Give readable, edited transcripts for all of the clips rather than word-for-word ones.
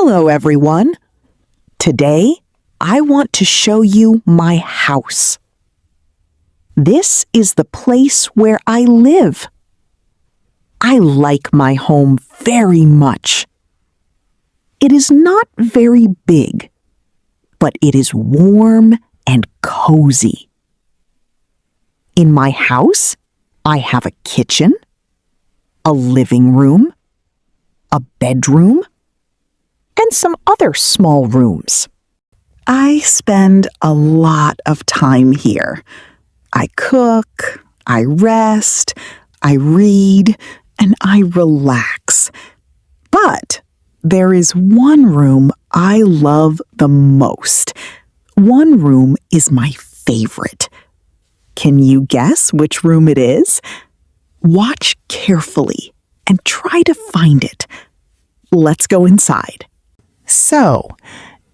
Hello, everyone. Today, I want to show you my house. This is the place where I live. I like my home very much. It is not very big, but it is warm and cozy. In my house, I have a kitchen, a living room, a bedroom, and some other small rooms. I spend a lot of time here. I cook, I rest, I read, and I relax. But there is one room I love the most. One room is my favorite. Can you guess which room it is? Watch carefully and try to find it. Let's go inside. So,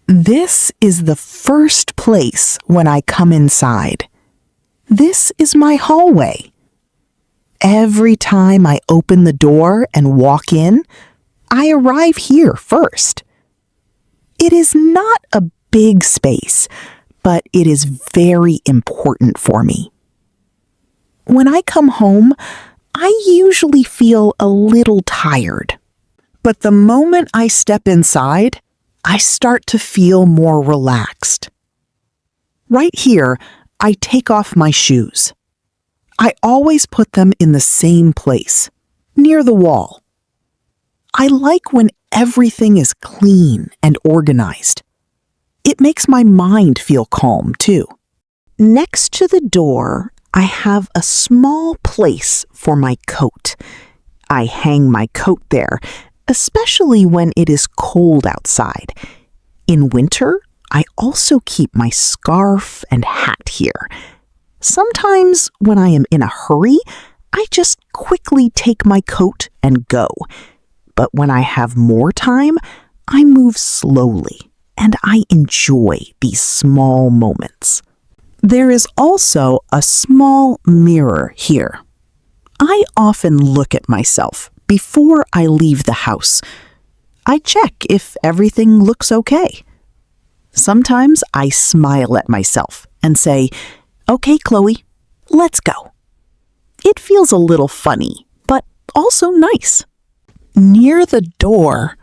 this is the first place when I come inside. This is my hallway. Every time I open the door and walk in, I arrive here first. It is not a big space, but it is very important for me. When I come home, I usually feel a little tired. But the moment I step inside, I start to feel more relaxed. Right here, I take off my shoes. I always put them in the same place, near the wall. I like when everything is clean and organized. It makes my mind feel calm, too. Next to the door, I have a small place for my coat. I hang my coat there, especially when it is cold outside. In winter, I also keep my scarf and hat here. Sometimes when I am in a hurry, I just quickly take my coat and go. But when I have more time, I move slowly, and I enjoy these small moments. There is also a small mirror here. I often look at myself before I leave the house. I check if everything looks okay. Sometimes I smile at myself and say, "Okay, Chloe, let's go." It feels a little funny, but also nice. Near the door,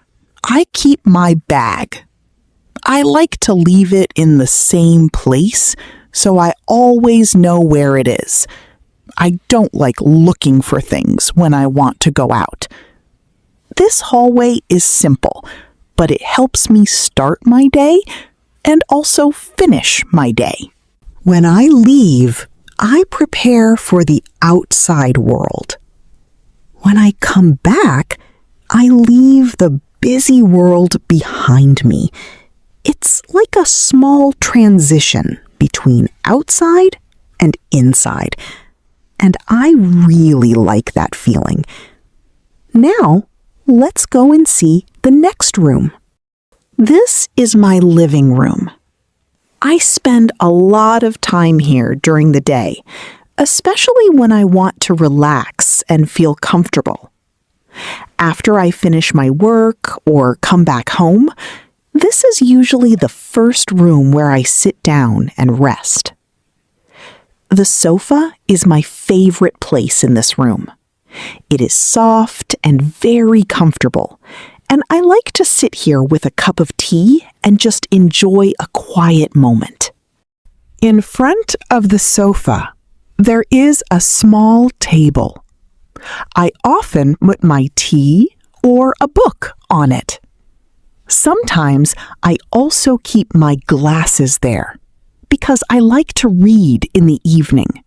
I keep my bag. I like to leave it in the same place, so I always know where it is. I don't like looking for things when I want to go out. This hallway is simple, but it helps me start my day and also finish my day. When I leave, I prepare for the outside world. When I come back, I leave the busy world behind me. It's like a small transition between outside and inside. And I really like that feeling. Now, let's go and see the next room. This is my living room. I spend a lot of time here during the day, especially when I want to relax and feel comfortable. After I finish my work or come back home, this is usually the first room where I sit down and rest. The sofa is my favorite place in this room. It is soft and very comfortable, and I like to sit here with a cup of tea and just enjoy a quiet moment. In front of the sofa, there is a small table. I often put my tea or a book on it. Sometimes I also keep my glasses there, because I like to read in the evening.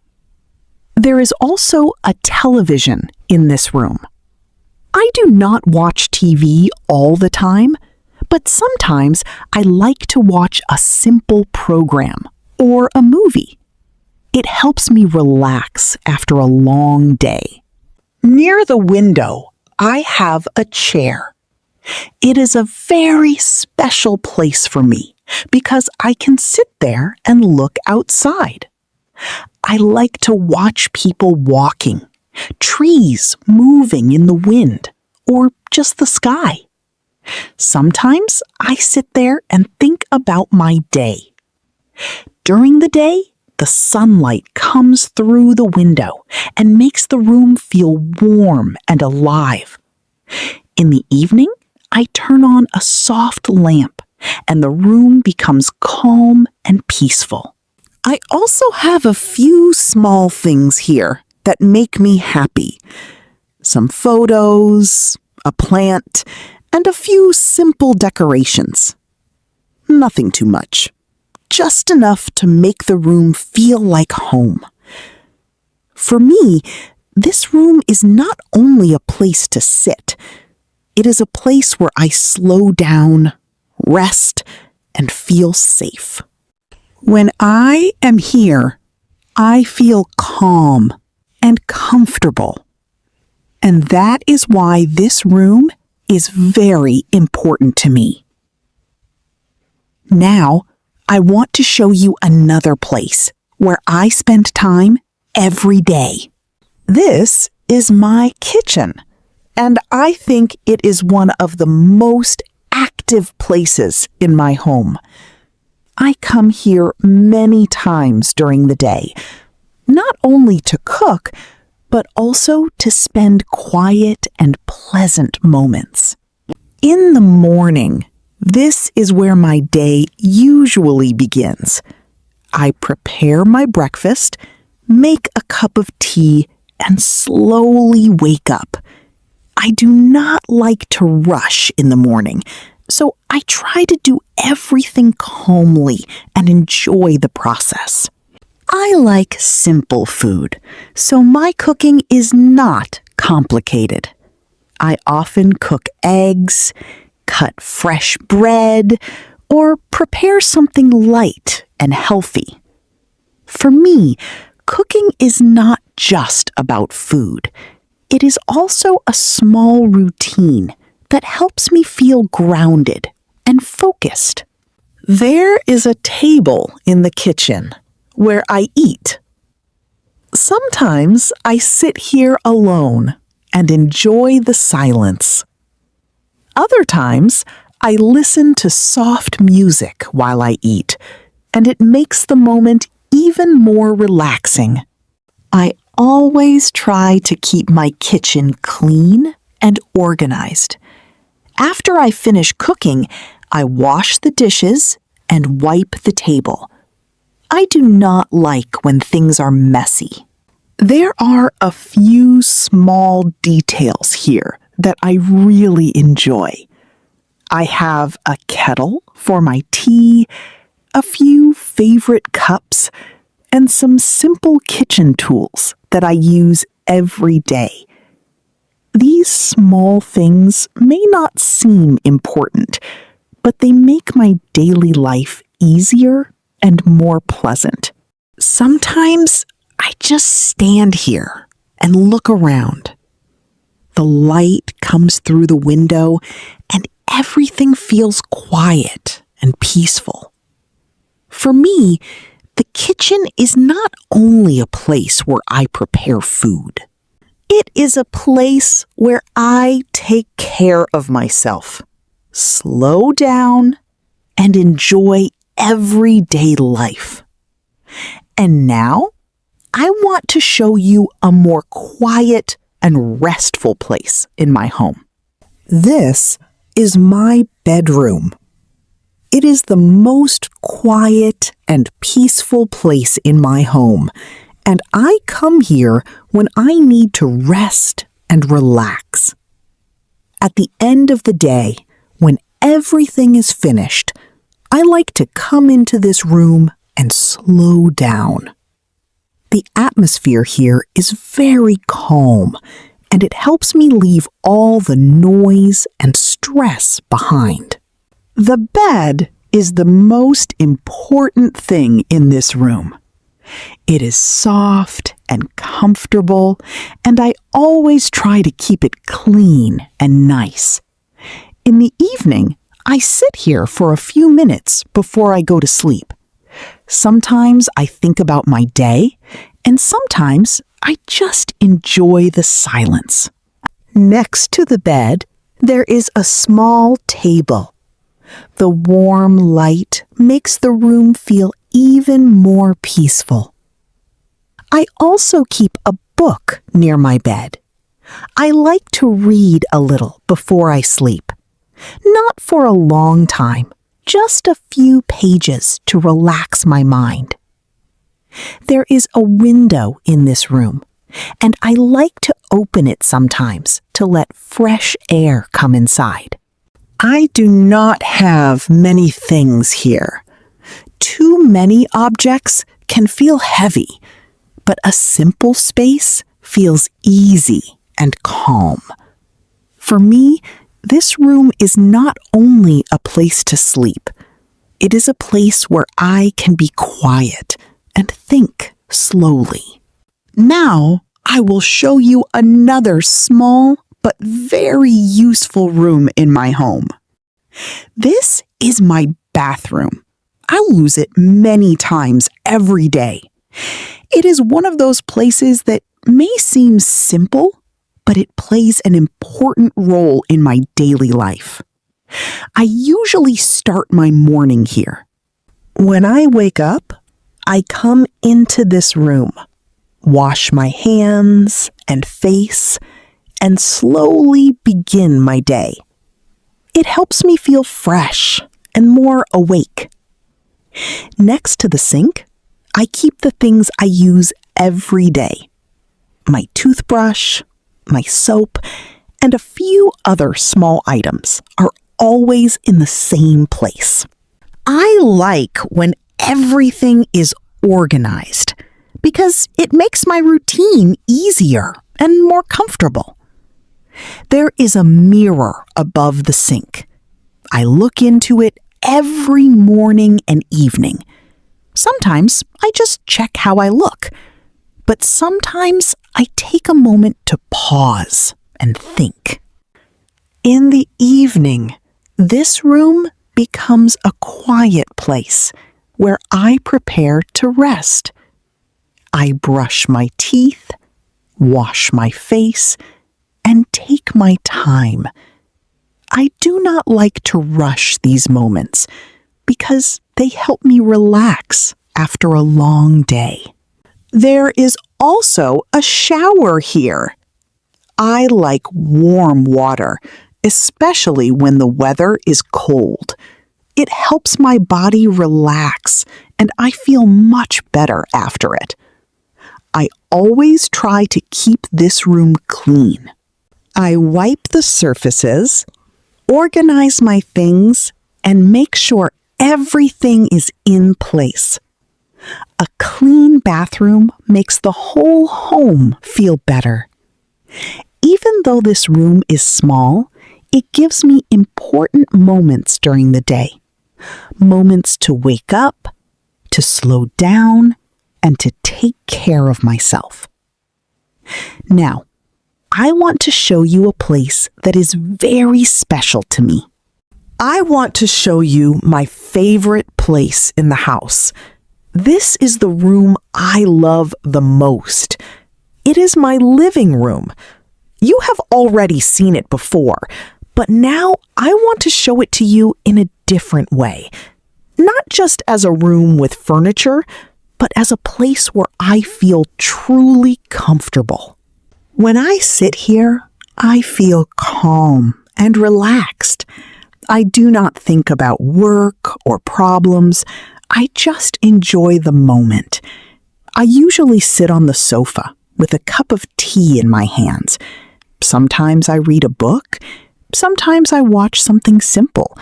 There is also a television in this room. I do not watch TV all the time, but sometimes I like to watch a simple program or a movie. It helps me relax after a long day. Near the window, I have a chair. It is a very special place for me because I can sit there and look outside. I like to watch people walking, trees moving in the wind, or just the sky. Sometimes I sit there and think about my day. During the day, the sunlight comes through the window and makes the room feel warm and alive. In the evening, I turn on a soft lamp and the room becomes calm and peaceful. I also have a few small things here that make me happy. Some photos, a plant, and a few simple decorations. Nothing too much. Just enough to make the room feel like home. For me, this room is not only a place to sit, it is a place where I slow down, rest, and feel safe. When I am here, I feel calm and comfortable. And that is why this room is very important to me. Now, I want to show you another place where I spend time every day. This is my kitchen, and I think it is one of the most active places in my home. I come here many times during the day, not only to cook, but also to spend quiet and pleasant moments. In the morning, this is where my day usually begins. I prepare my breakfast, make a cup of tea, and slowly wake up. I do not like to rush in the morning, so I try to do everything calmly and enjoy the process. I like simple food, so my cooking is not complicated. I often cook eggs, cut fresh bread, or prepare something light and healthy. For me, cooking is not just about food. It is also a small routine that helps me feel grounded and focused. There is a table in the kitchen where I eat. Sometimes I sit here alone and enjoy the silence. Other times, I listen to soft music while I eat, and it makes the moment even more relaxing. I always try to keep my kitchen clean and organized. After I finish cooking, I wash the dishes and wipe the table. I do not like when things are messy. There are a few small details here that I really enjoy. I have a kettle for my tea, a few favorite cups, and some simple kitchen tools that I use every day. These small things may not seem important, but they make my daily life easier and more pleasant. Sometimes I just stand here and look around. The light comes through the window and everything feels quiet and peaceful. For me, the kitchen is not only a place where I prepare food. It is a place where I take care of myself, slow down, and enjoy everyday life. And now, I want to show you a more quiet and restful place in my home. This is my bedroom. It is the most quiet and peaceful place in my home, and I come here when I need to rest and relax. At the end of the day, when everything is finished, I like to come into this room and slow down. The atmosphere here is very calm, and it helps me leave all the noise and stress behind. The bed is the most important thing in this room. It is soft and comfortable, and I always try to keep it clean and nice. In the evening, I sit here for a few minutes before I go to sleep. Sometimes I think about my day, and sometimes I just enjoy the silence. Next to the bed There is a small table. The warm light makes the room feel even more peaceful. I also keep a book near my bed. I like to read a little before I sleep. Not for a long time, just a few pages to relax my mind. There is a window in this room, and I like to open it sometimes to let fresh air come inside. I do not have many things here. Too many objects can feel heavy, but a simple space feels easy and calm. For me, this room is not only a place to sleep, it is a place where I can be quiet and think slowly. Now, I will show you another small but very useful room in my home. This is my bathroom. I'll use it many times every day. It is one of those places that may seem simple, but it plays an important role in my daily life. I usually start my morning here. When I wake up, I come into this room, wash my hands and face, and slowly begin my day. It helps me feel fresh and more awake. Next to the sink, I keep the things I use every day. My toothbrush, my soap, and a few other small items are always in the same place. I like when everything is organized because it makes my routine easier and more comfortable. There is a mirror above the sink. I look into it every morning and evening. Sometimes I just check how I look, but sometimes I take a moment to pause and think. In the evening, this room becomes a quiet place where I prepare to rest. I brush my teeth, wash my face, and take my time. I do not like to rush these moments because they help me relax after a long day. There is also a shower here. I like warm water, especially when the weather is cold. It helps my body relax, and I feel much better after it. I always try to keep this room clean. I wipe the surfaces, organize my things, and make sure everything is in place. A clean bathroom makes the whole home feel better. Even though this room is small, it gives me important moments during the day. Moments to wake up, to slow down, and to take care of myself. Now, I want to show you a place that is very special to me. I want to show you my favorite place in the house. This is the room I love the most. It is my living room. You have already seen it before, but now I want to show it to you in a different way. Not just as a room with furniture, but as a place where I feel truly comfortable. When I sit here, I feel calm and relaxed. I do not think about work or problems. I just enjoy the moment. I usually sit on the sofa with a cup of tea in my hands. Sometimes I read a book, sometimes I watch something simple,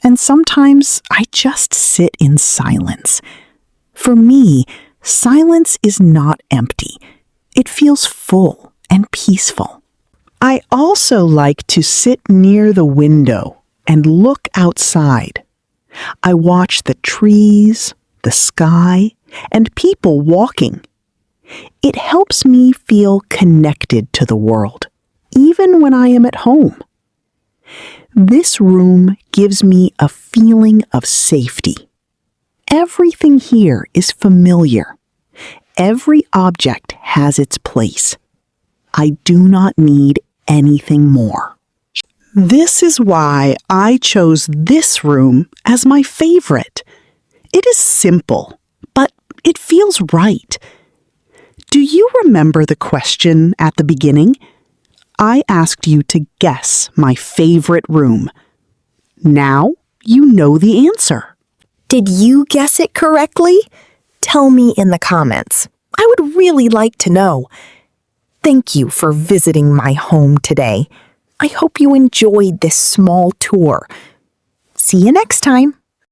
and sometimes I just sit in silence. For me, silence is not empty. It feels full and peaceful. I also like to sit near the window and look outside. I watch the trees, the sky, and people walking. It helps me feel connected to the world, even when I am at home. This room gives me a feeling of safety. Everything here is familiar. Every object has its place. I do not need anything more. This is why I chose this room as my favorite. It is simple, but it feels right. Do you remember the question at the beginning? I asked you to guess my favorite room. Now you know the answer. Did you guess it correctly? Tell me in the comments. I would really like to know. Thank you for visiting my home today. I hope you enjoyed this small tour. See you next time.